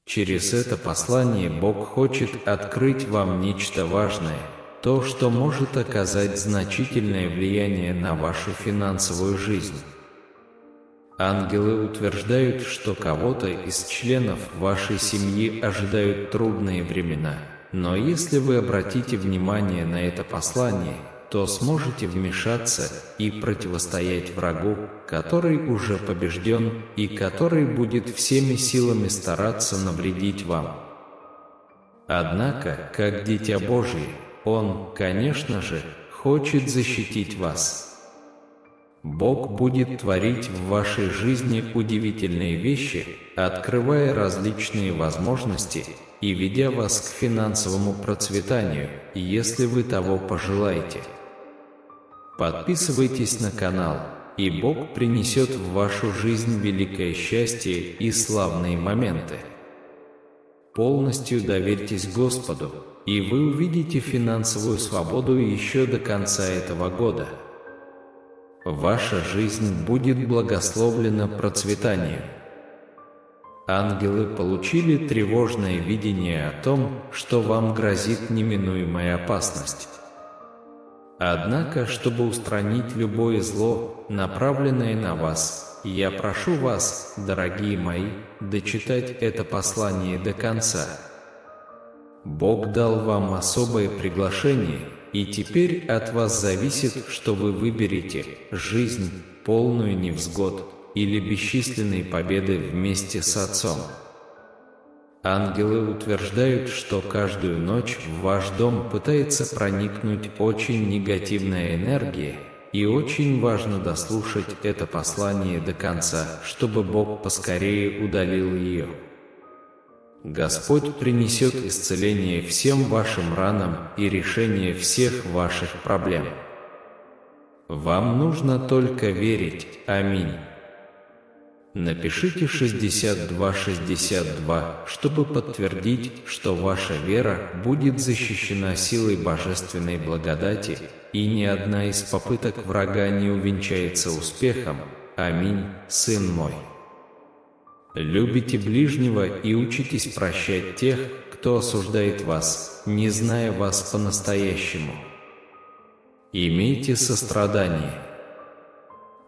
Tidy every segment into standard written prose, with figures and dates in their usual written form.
Через это послание Бог хочет открыть вам нечто важное, то, что может оказать значительное влияние на вашу финансовую жизнь. Ангелы утверждают, что кого-то из членов вашей семьи ожидают трудные времена, но если вы обратите внимание на это послание, то сможете вмешаться и противостоять врагу, который уже побежден и который будет всеми силами стараться навредить вам. Однако, как дитя Божие, Он, конечно же, хочет защитить вас. Бог будет творить в вашей жизни удивительные вещи, открывая различные возможности и ведя вас к финансовому процветанию, если вы того пожелаете. Подписывайтесь на канал, и Бог принесет в вашу жизнь великое счастье и славные моменты. Полностью доверьтесь Господу, и вы увидите финансовую свободу еще до конца этого года. Ваша жизнь будет благословлена процветанием. Ангелы получили тревожное видение о том, что вам грозит неминуемая опасность. Однако, чтобы устранить любое зло, направленное на вас, я прошу вас, дорогие мои, дочитать это послание до конца. Бог дал вам особое приглашение, и теперь от вас зависит, что вы выберете: жизнь, полную невзгод, или бесчисленные победы вместе с Отцом. Ангелы утверждают, что каждую ночь в ваш дом пытается проникнуть очень негативная энергия, и очень важно дослушать это послание до конца, чтобы Бог поскорее удалил ее. Господь принесет исцеление всем вашим ранам и решение всех ваших проблем. Вам нужно только верить. Аминь. Напишите 6262, чтобы подтвердить, что ваша вера будет защищена силой божественной благодати, и ни одна из попыток врага не увенчается успехом. Аминь, сын мой. Любите ближнего и учитесь прощать тех, кто осуждает вас, не зная вас по-настоящему. Имейте сострадание.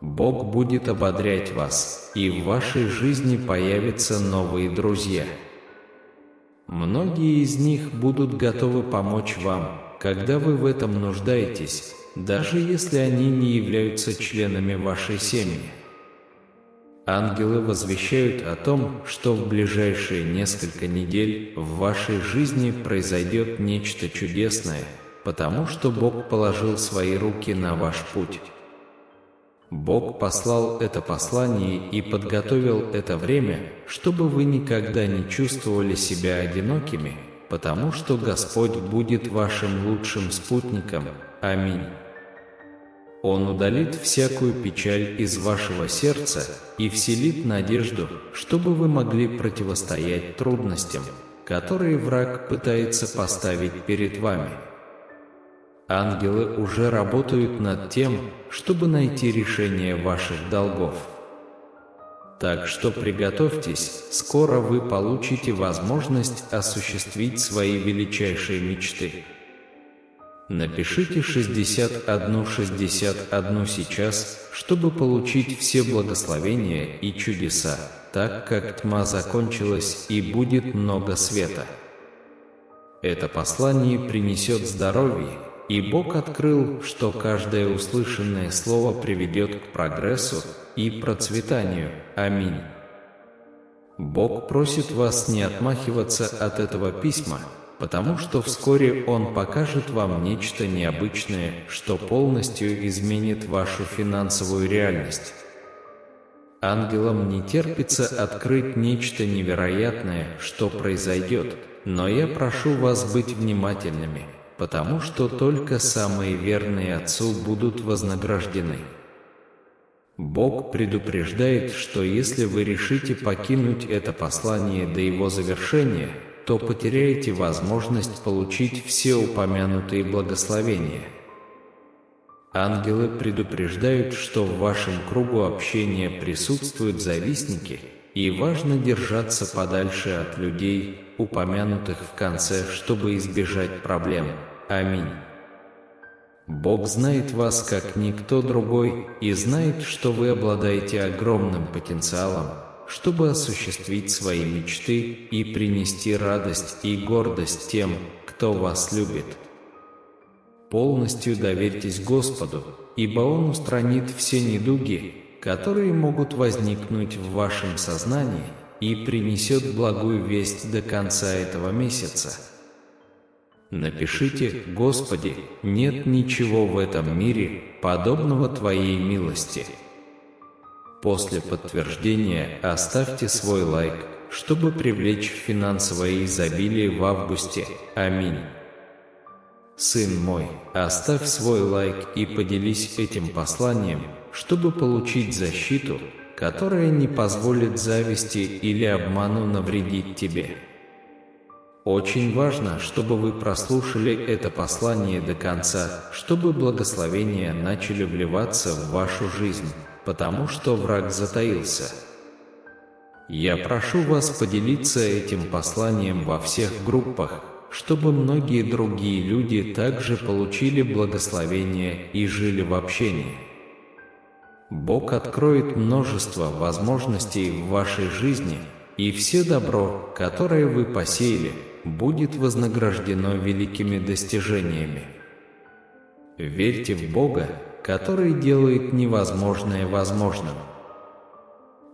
Бог будет ободрять вас, и в вашей жизни появятся новые друзья. Многие из них будут готовы помочь вам, когда вы в этом нуждаетесь, даже если они не являются членами вашей семьи. Ангелы возвещают о том, что в ближайшие несколько недель в вашей жизни произойдет нечто чудесное, потому что Бог положил свои руки на ваш путь. Бог послал это послание и подготовил это время, чтобы вы никогда не чувствовали себя одинокими, потому что Господь будет вашим лучшим спутником. Аминь. Он удалит всякую печаль из вашего сердца и вселит надежду, чтобы вы могли противостоять трудностям, которые враг пытается поставить перед вами. Ангелы уже работают над тем, чтобы найти решение ваших долгов. Так что приготовьтесь, скоро вы получите возможность осуществить свои величайшие мечты. Напишите 6161 сейчас, чтобы получить все благословения и чудеса, так как тьма закончилась и будет много света. Это послание принесет здоровье, и Бог открыл, что каждое услышанное слово приведет к прогрессу и процветанию. Аминь. Бог просит вас не отмахиваться от этого письма, потому что вскоре Он покажет вам нечто необычное, что полностью изменит вашу финансовую реальность. Ангелам не терпится открыть нечто невероятное, что произойдет, но я прошу вас быть внимательными, потому что только самые верные Отцу будут вознаграждены. Бог предупреждает, что если вы решите покинуть это послание до его завершения, то потеряете возможность получить все упомянутые благословения. Ангелы предупреждают, что в вашем кругу общения присутствуют завистники, и важно держаться подальше от людей, упомянутых в конце, чтобы избежать проблем. Аминь. Бог знает вас как никто другой и знает, что вы обладаете огромным потенциалом, чтобы осуществить свои мечты и принести радость и гордость тем, кто вас любит. Полностью доверьтесь Господу, ибо Он устранит все недуги, которые могут возникнуть в вашем сознании, и принесет благую весть до конца этого месяца. Напишите: «Господи, нет ничего в этом мире, подобного Твоей милости». После подтверждения оставьте свой лайк, чтобы привлечь финансовое изобилие в августе. Аминь. Сын мой, оставь свой лайк и поделись этим посланием, чтобы получить защиту, которая не позволит зависти или обману навредить тебе. Очень важно, чтобы вы прослушали это послание до конца, чтобы благословения начали вливаться в вашу жизнь, потому что враг затаился. Я прошу вас поделиться этим посланием во всех группах, чтобы многие другие люди также получили благословение и жили в общении. Бог откроет множество возможностей в вашей жизни, и все добро, которое вы посеяли, будет вознаграждено великими достижениями. Верьте в Бога, который делает невозможное возможным.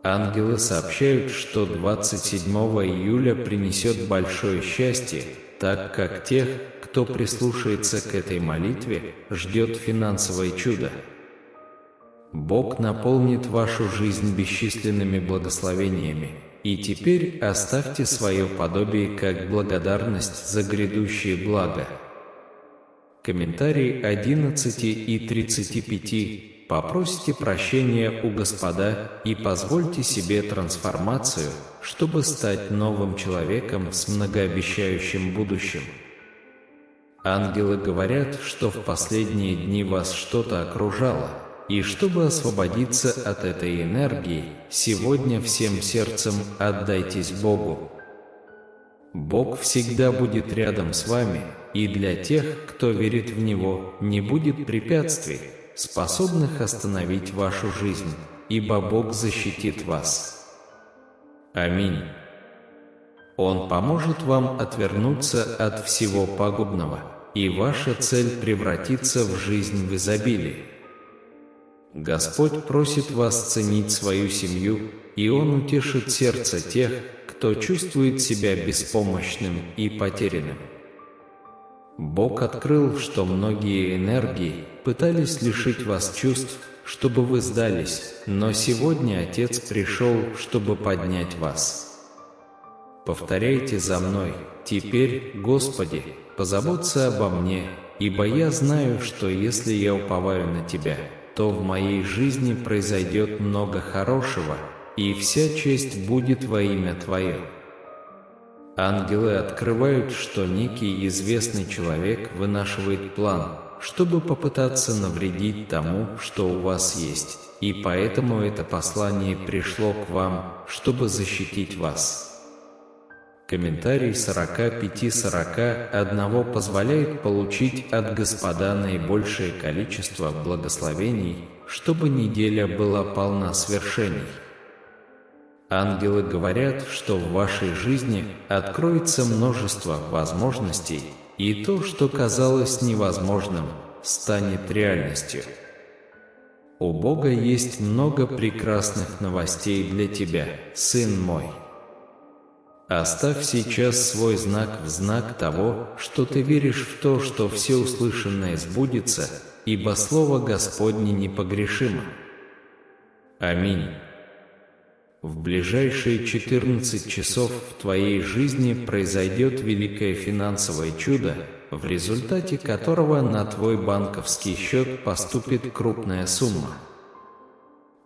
Ангелы сообщают, что 27 июля принесет большое счастье, так как тех, кто прислушается к этой молитве, ждет финансовое чудо. Бог наполнит вашу жизнь бесчисленными благословениями, и теперь оставьте свое подобие как благодарность за грядущее благо. Комментарий 11 и 35. Попросите прощения у Господа и позвольте себе трансформацию, чтобы стать новым человеком с многообещающим будущим. Ангелы говорят, что в последние дни вас что-то окружало, и чтобы освободиться от этой энергии, сегодня всем сердцем отдайтесь Богу. Бог всегда будет рядом с вами, и для тех, кто верит в Него, не будет препятствий, способных остановить вашу жизнь, ибо Бог защитит вас. Аминь. Он поможет вам отвернуться от всего пагубного, и ваша цель превратится в жизнь в изобилии. Господь просит вас ценить свою семью, и Он утешит сердце тех, кто чувствует себя беспомощным и потерянным. Бог открыл, что многие энергии пытались лишить вас чувств, чтобы вы сдались, но сегодня Отец пришел, чтобы поднять вас. Повторяйте за мной: «Теперь, Господи, позаботься обо мне, ибо я знаю, что если я уповаю на Тебя, то в моей жизни произойдет много хорошего, и вся честь будет во имя Твое». Ангелы открывают, что некий известный человек вынашивает план, чтобы попытаться навредить тому, что у вас есть, и поэтому это послание пришло к вам, чтобы защитить вас. Комментарий 45-41 позволяет получить от Господа наибольшее количество благословений, чтобы неделя была полна свершений. Ангелы говорят, что в вашей жизни откроется множество возможностей, и то, что казалось невозможным, станет реальностью. У Бога есть много прекрасных новостей для тебя, сын мой. Оставь сейчас свой знак в знак того, что ты веришь в то, что все услышанное сбудется, ибо Слово Господне непогрешимо. Аминь. В ближайшие 14 часов в твоей жизни произойдет великое финансовое чудо, в результате которого на твой банковский счет поступит крупная сумма.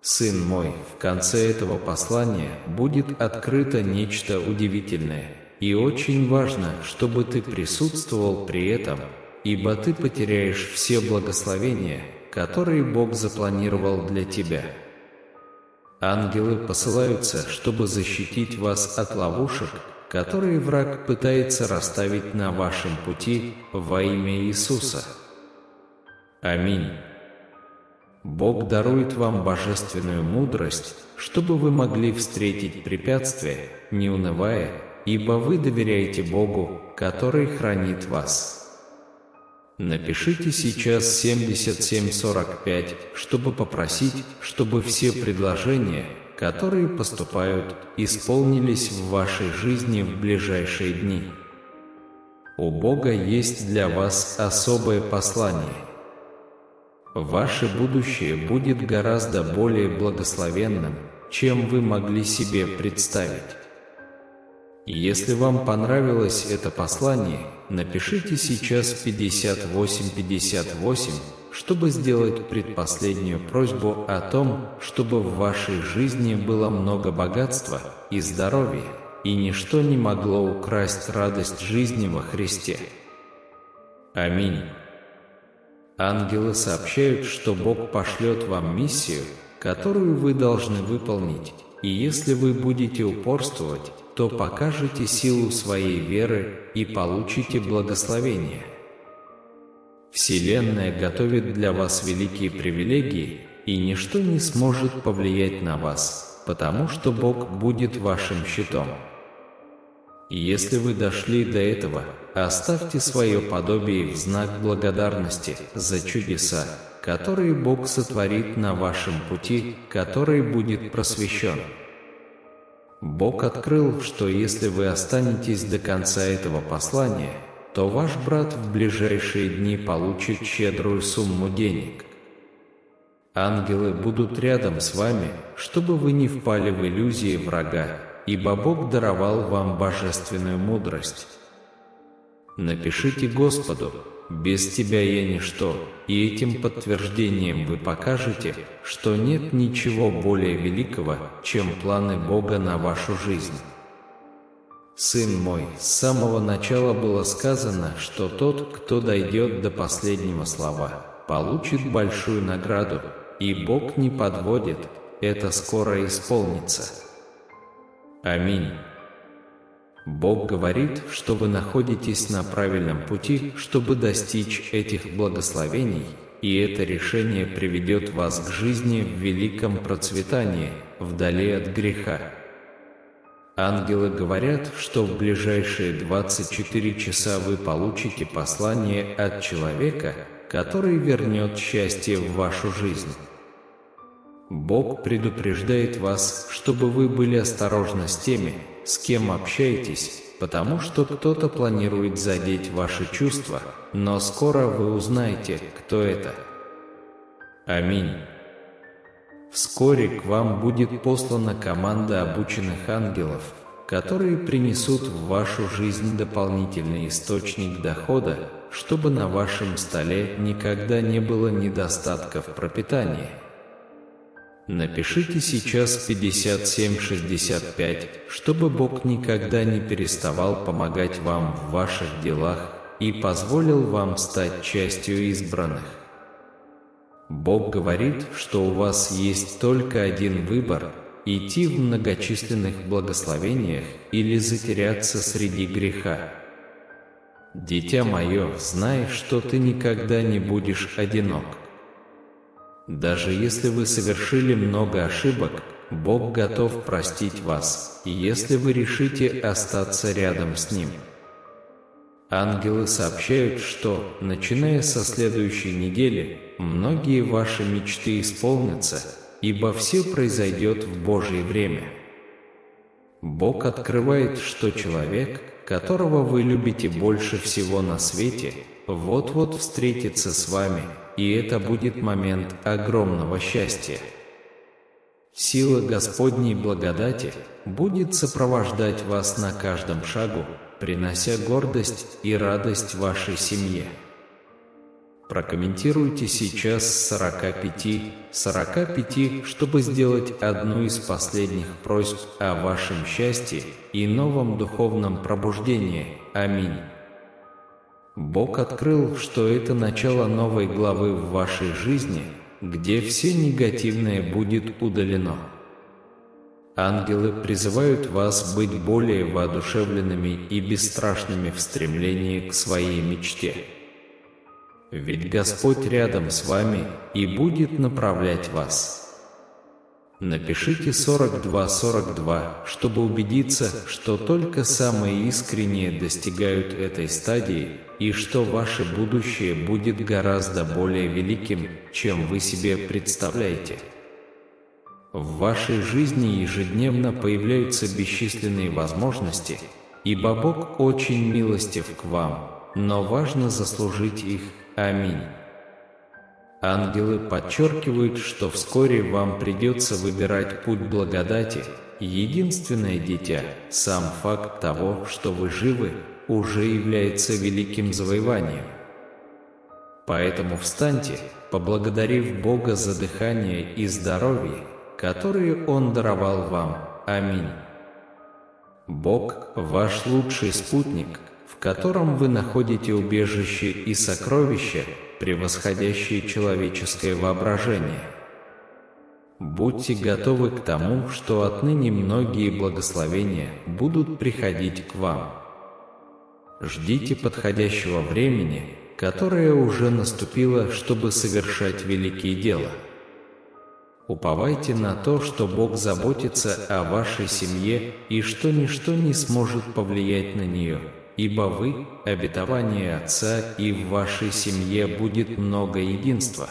Сын мой, в конце этого послания будет открыто нечто удивительное, и очень важно, чтобы ты присутствовал при этом, ибо ты потеряешь все благословения, которые Бог запланировал для тебя. Ангелы посылаются, чтобы защитить вас от ловушек, которые враг пытается расставить на вашем пути во имя Иисуса. Аминь. Бог дарует вам божественную мудрость, чтобы вы могли встретить препятствия, не унывая, ибо вы доверяете Богу, который хранит вас. Напишите сейчас 7745, чтобы попросить, чтобы все предложения, которые поступают, исполнились в вашей жизни в ближайшие дни. У Бога есть для вас особое послание. Ваше будущее будет гораздо более благословенным, чем вы могли себе представить. Если вам понравилось это послание, напишите сейчас 5858, чтобы сделать предпоследнюю просьбу о том, чтобы в вашей жизни было много богатства и здоровья, и ничто не могло украсть радость жизни во Христе. Аминь. Ангелы сообщают, что Бог пошлет вам миссию, которую вы должны выполнить, и если вы будете упорствовать, то покажете силу своей веры и получите благословение. Вселенная готовит для вас великие привилегии, и ничто не сможет повлиять на вас, потому что Бог будет вашим щитом. Если вы дошли до этого, оставьте свое подобие в знак благодарности за чудеса, которые Бог сотворит на вашем пути, который будет просвещен. Бог открыл, что если вы останетесь до конца этого послания, то ваш брат в ближайшие дни получит щедрую сумму денег. Ангелы будут рядом с вами, чтобы вы не впали в иллюзии врага, ибо Бог даровал вам божественную мудрость. Напишите Господу: «Без Тебя я ничто», и этим подтверждением вы покажете, что нет ничего более великого, чем планы Бога на вашу жизнь. Сын мой, с самого начала было сказано, что тот, кто дойдет до последнего слова, получит большую награду, и Бог не подводит, это скоро исполнится. Аминь. Бог говорит, что вы находитесь на правильном пути, чтобы достичь этих благословений, и это решение приведет вас к жизни в великом процветании, вдали от греха. Ангелы говорят, что в ближайшие 24 часа вы получите послание от человека, который вернет счастье в вашу жизнь. Бог предупреждает вас, чтобы вы были осторожны с теми, с кем общаетесь, потому что кто-то планирует задеть ваши чувства, но скоро вы узнаете, кто это. Аминь. Вскоре к вам будет послана команда обученных ангелов, которые принесут в вашу жизнь дополнительный источник дохода, чтобы на вашем столе никогда не было недостатков пропитания. Напишите сейчас 5765, чтобы Бог никогда не переставал помогать вам в ваших делах и позволил вам стать частью избранных. Бог говорит, что у вас есть только один выбор – идти в многочисленных благословениях или затеряться среди греха. Дитя мое, знай, что ты никогда не будешь одинок. Даже если вы совершили много ошибок, Бог готов простить вас, если вы решите остаться рядом с Ним. Ангелы сообщают, что, начиная со следующей недели, многие ваши мечты исполнятся, ибо все произойдет в Божье время. Бог открывает, что человек, которого вы любите больше всего на свете, вот-вот встретится с вами, и это будет момент огромного счастья. Сила Господней благодати будет сопровождать вас на каждом шагу, принося гордость и радость вашей семье. Прокомментируйте сейчас 45, чтобы сделать одну из последних просьб о вашем счастье и новом духовном пробуждении. Аминь. Бог открыл, что это начало новой главы в вашей жизни, где все негативное будет удалено. Ангелы призывают вас быть более воодушевленными и бесстрашными в стремлении к своей мечте. Ведь Господь рядом с вами и будет направлять вас. Напишите 4242, чтобы убедиться, что только самые искренние достигают этой стадии, и что ваше будущее будет гораздо более великим, чем вы себе представляете. В вашей жизни ежедневно появляются бесчисленные возможности, ибо Бог очень милостив к вам, но важно заслужить их. Аминь. Ангелы подчеркивают, что вскоре вам придется выбирать путь благодати. Единственное дитя, сам факт того, что вы живы, уже является великим завоеванием. Поэтому встаньте, поблагодарив Бога за дыхание и здоровье, которые Он даровал вам. Аминь. Бог – ваш лучший спутник, в котором вы находите убежище и сокровища, превосходящие человеческое воображение. Будьте готовы к тому, что отныне многие благословения будут приходить к вам. Ждите подходящего времени, которое уже наступило, чтобы совершать великие дела. Уповайте на то, что Бог заботится о вашей семье и что ничто не сможет повлиять на нее, ибо вы – обетование Отца, и в вашей семье будет много единства.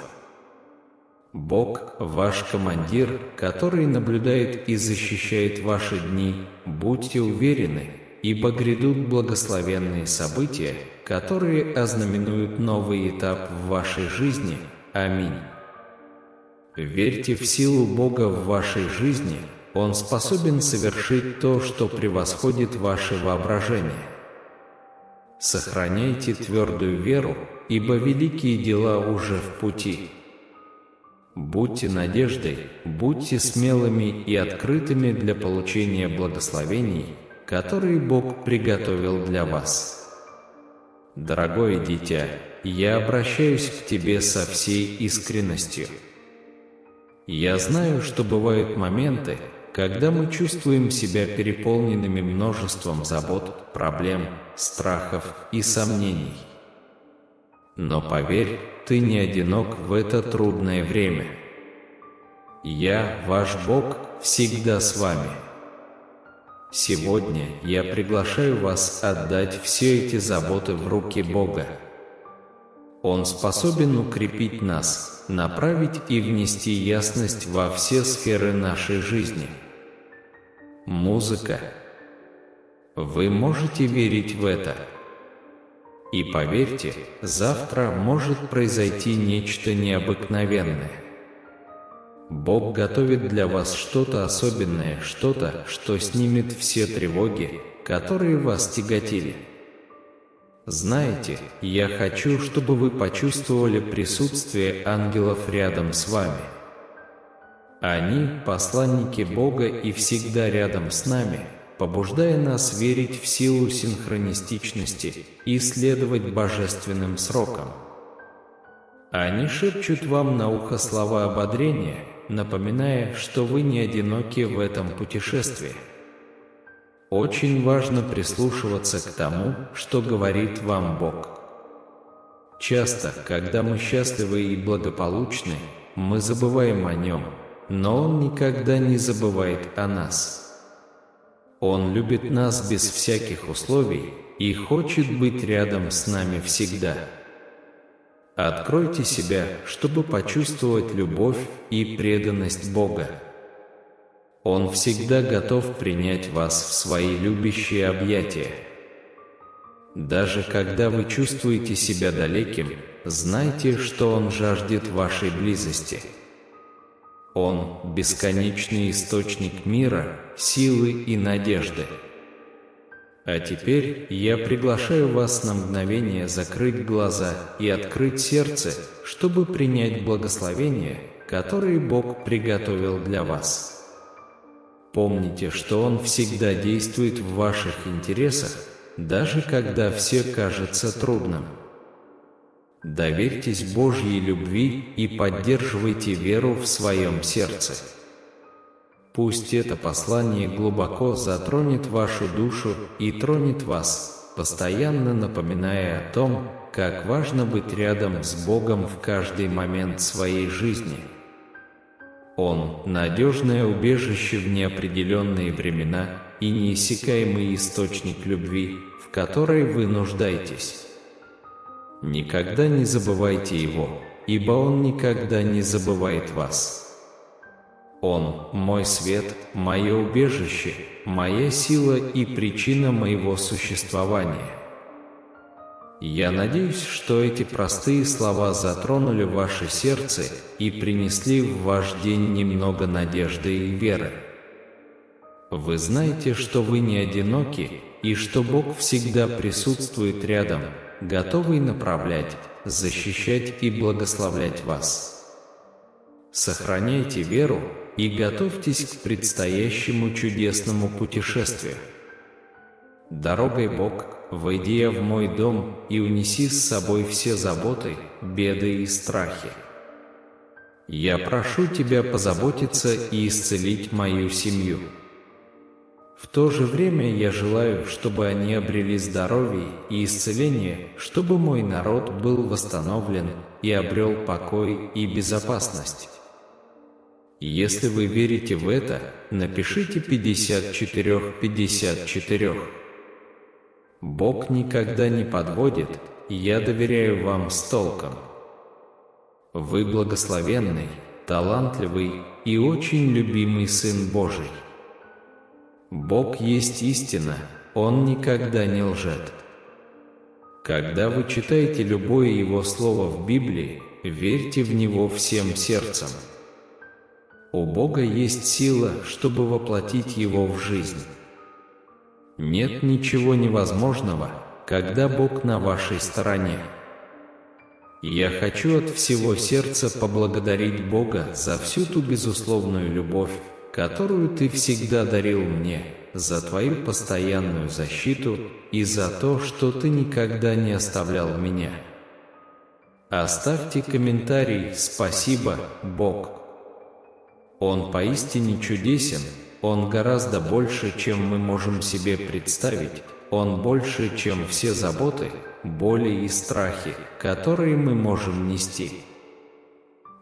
Бог – ваш командир, который наблюдает и защищает ваши дни. Будьте уверены, ибо грядут благословенные события, которые ознаменуют новый этап в вашей жизни. Аминь. Верьте в силу Бога в вашей жизни, Он способен совершить то, что превосходит ваше воображение. Сохраняйте твердую веру, ибо великие дела уже в пути. Будьте надеждой, будьте смелыми и открытыми для получения благословений, которые Бог приготовил для вас. Дорогое дитя, я обращаюсь к тебе со всей искренностью. Я знаю, что бывают моменты, когда мы чувствуем себя переполненными множеством забот, проблем, страхов и сомнений. Но поверь, ты не одинок в это трудное время. Я, ваш Бог, всегда с вами. Сегодня я приглашаю вас отдать все эти заботы в руки Бога. Он способен укрепить нас, направить и внести ясность во все сферы нашей жизни. Музыка. Вы можете верить в это. И поверьте, завтра может произойти нечто необыкновенное. Бог готовит для вас что-то особенное, что-то, что снимет все тревоги, которые вас тяготили. Знаете, я хочу, чтобы вы почувствовали присутствие ангелов рядом с вами. Они – посланники Бога и всегда рядом с нами, побуждая нас верить в силу синхронистичности и следовать божественным срокам. Они шепчут вам на ухо слова ободрения, напоминая, что вы не одиноки в этом путешествии. Очень важно прислушиваться к тому, что говорит вам Бог. Часто, когда мы счастливы и благополучны, мы забываем о Нем, но Он никогда не забывает о нас. Он любит нас без всяких условий и хочет быть рядом с нами всегда. Откройте себя, чтобы почувствовать любовь и преданность Бога. Он всегда готов принять вас в свои любящие объятия. Даже когда вы чувствуете себя далеким, знайте, что Он жаждет вашей близости. Он – бесконечный источник мира, силы и надежды. А теперь я приглашаю вас на мгновение закрыть глаза и открыть сердце, чтобы принять благословения, которые Бог приготовил для вас. Помните, что Он всегда действует в ваших интересах, даже когда все кажется трудным. Доверьтесь Божьей любви и поддерживайте веру в своем сердце. Пусть это послание глубоко затронет вашу душу и тронет вас, постоянно напоминая о том, как важно быть рядом с Богом в каждый момент своей жизни. Он – надежное убежище в неопределенные времена и неиссякаемый источник любви, в которой вы нуждаетесь. Никогда не забывайте Его, ибо Он никогда не забывает вас. Он – мой свет, мое убежище, моя сила и причина моего существования. Я надеюсь, что эти простые слова затронули ваше сердце и принесли в ваш день немного надежды и веры. Вы знаете, что вы не одиноки и что Бог всегда присутствует рядом, готовый направлять, защищать и благословлять вас. Сохраняйте веру и готовьтесь к предстоящему чудесному путешествию. Дорогой Бог, войди я в мой дом и унеси с собой все заботы, беды и страхи. Я прошу Тебя позаботиться и исцелить мою семью. В то же время я желаю, чтобы они обрели здоровье и исцеление, чтобы мой народ был восстановлен и обрел покой и безопасность. Если вы верите в это, напишите 54. Бог никогда не подводит, и я доверяю вам с толком. Вы благословенный, талантливый и очень любимый Сын Божий. Бог есть истина, Он никогда не лжет. Когда вы читаете любое Его слово в Библии, верьте в него всем сердцем. У Бога есть сила, чтобы воплотить Его в жизнь. Нет ничего невозможного, когда Бог на вашей стороне. Я хочу от всего сердца поблагодарить Бога за всю ту безусловную любовь, которую Ты всегда дарил мне, за Твою постоянную защиту и за то, что Ты никогда не оставлял меня. Оставьте комментарий «Спасибо, Бог». Он поистине чудесен, Он гораздо больше, чем мы можем себе представить, Он больше, чем все заботы, боли и страхи, которые мы можем нести.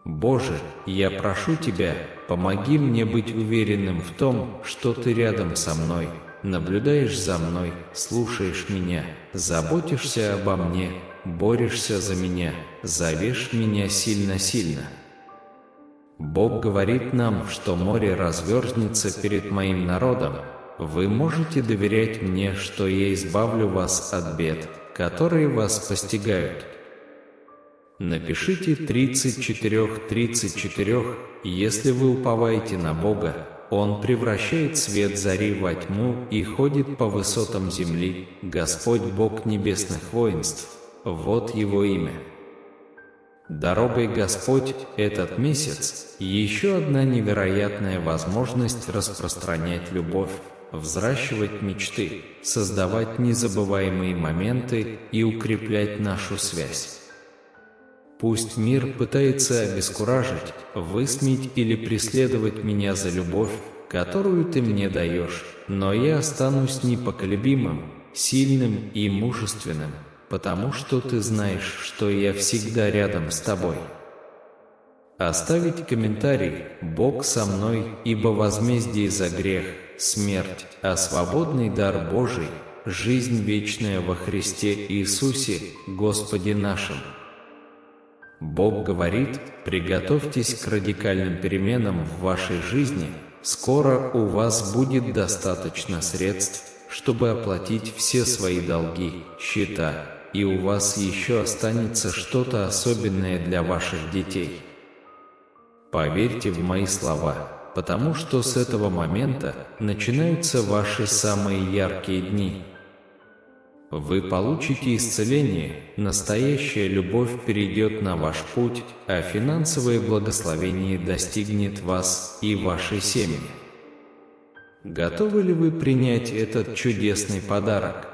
Боже, я прошу Тебя, помоги мне быть уверенным в том, что Ты рядом со мной, наблюдаешь за мной, слушаешь меня, заботишься обо мне, борешься за меня, зовешь меня сильно-сильно. Бог говорит нам, что море разверзнется перед моим народом. Вы можете доверять мне, что я избавлю вас от бед, которые вас постигают. Напишите 34. Если вы уповаете на Бога, Он превращает свет зари во тьму и ходит по высотам земли. Господь Бог небесных воинств, вот Его имя. Дорогой Господь, этот месяц – еще одна невероятная возможность распространять любовь, взращивать мечты, создавать незабываемые моменты и укреплять нашу связь. Пусть мир пытается обескуражить, высмеять или преследовать меня за любовь, которую Ты мне даешь, но я останусь непоколебимым, сильным и мужественным, потому что Ты знаешь, что я всегда рядом с Тобой. Оставить комментарий «Бог со мной, ибо возмездие за грех, смерть, а свободный дар Божий, жизнь вечная во Христе Иисусе, Господе нашим». Бог говорит: приготовьтесь к радикальным переменам в вашей жизни, скоро у вас будет достаточно средств, чтобы оплатить все свои долги, счета, и у вас еще останется что-то особенное для ваших детей. Поверьте в мои слова, потому что с этого момента начинаются ваши самые яркие дни. Вы получите исцеление, настоящая любовь перейдет на ваш путь, а финансовое благословение достигнет вас и вашей семьи. Готовы ли вы принять этот чудесный подарок?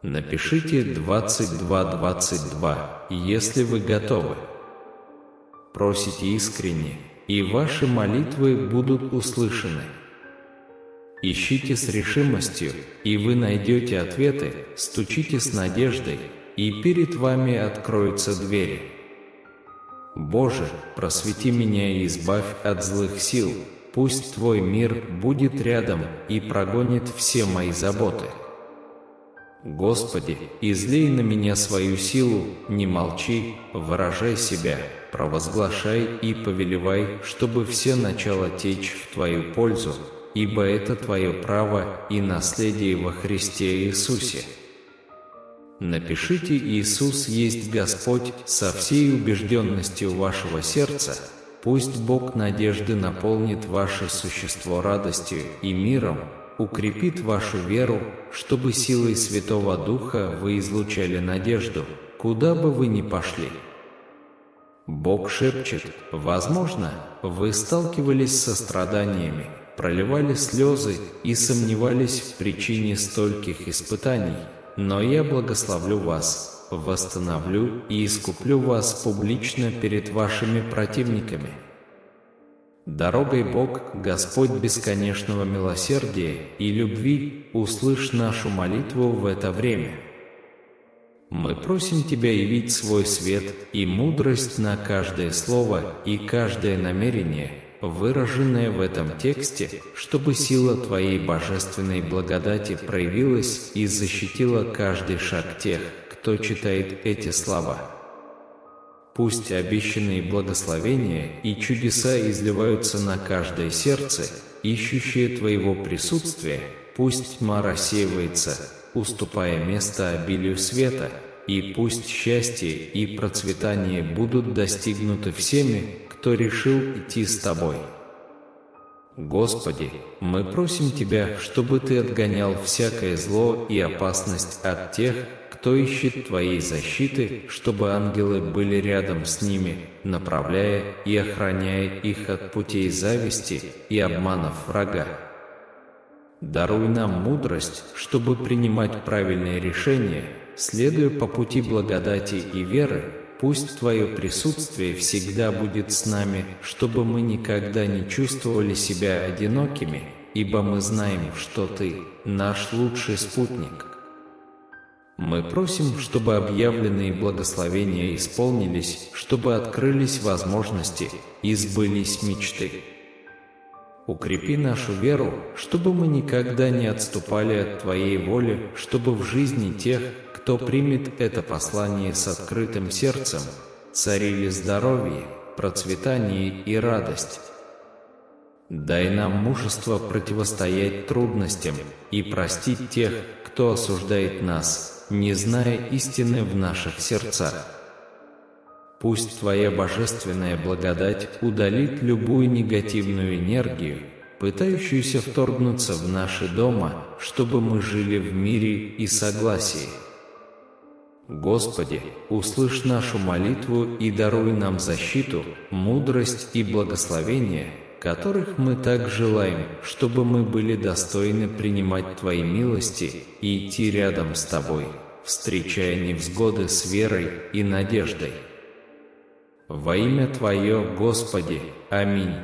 Напишите 22, если вы готовы. Просите искренне, и ваши молитвы будут услышаны. Ищите с решимостью, и вы найдете ответы, стучите с надеждой, и перед вами откроются двери. Боже, просвети меня и избавь от злых сил, пусть Твой мир будет рядом и прогонит все мои заботы. Господи, излей на меня свою силу, не молчи, выражай себя, провозглашай и повелевай, чтобы все начала течь в Твою пользу, ибо это Твое право и наследие во Христе Иисусе. Напишите «Иисус есть Господь» со всей убежденностью вашего сердца. Пусть Бог надежды наполнит ваше существо радостью и миром, укрепит вашу веру, чтобы силой Святого Духа вы излучали надежду, куда бы вы ни пошли. Бог шепчет: возможно, вы сталкивались со страданиями, проливали слезы и сомневались в причине стольких испытаний, но я благословлю вас, восстановлю и искуплю вас публично перед вашими противниками. Дорогой Бог, Господь бесконечного милосердия и любви, услышь нашу молитву в это время. Мы просим Тебя явить свой свет и мудрость на каждое слово и каждое намерение, выраженное в этом тексте, чтобы сила Твоей божественной благодати проявилась и защитила каждый шаг тех, кто читает эти слова. Пусть обещанные благословения и чудеса изливаются на каждое сердце, ищущее Твоего присутствия, пусть тьма рассеивается, уступая место обилию света, и пусть счастье и процветание будут достигнуты всеми, кто решил идти с Тобой. Господи, мы просим Тебя, чтобы Ты отгонял всякое зло и опасность от тех, кто ищет Твоей защиты, чтобы ангелы были рядом с ними, направляя и охраняя их от путей зависти и обманов врага. Даруй нам мудрость, чтобы принимать правильные решения, следуя по пути благодати и веры. Пусть Твое присутствие всегда будет с нами, чтобы мы никогда не чувствовали себя одинокими, ибо мы знаем, что Ты – наш лучший спутник. Мы просим, чтобы объявленные благословения исполнились, чтобы открылись возможности и сбылись мечты. Укрепи нашу веру, чтобы мы никогда не отступали от Твоей воли, чтобы в жизни тех, кто примет это послание с открытым сердцем, царили здоровье, процветание и радость. Дай нам мужество противостоять трудностям и простить тех, кто осуждает нас, не зная истины в наших сердцах. Пусть Твоя божественная благодать удалит любую негативную энергию, пытающуюся вторгнуться в наши дома, чтобы мы жили в мире и согласии. Господи, услышь нашу молитву и даруй нам защиту, мудрость и благословение, которых мы так желаем, чтобы мы были достойны принимать Твои милости и идти рядом с Тобой, встречая невзгоды с верой и надеждой. Во имя Твое, Господи. Аминь.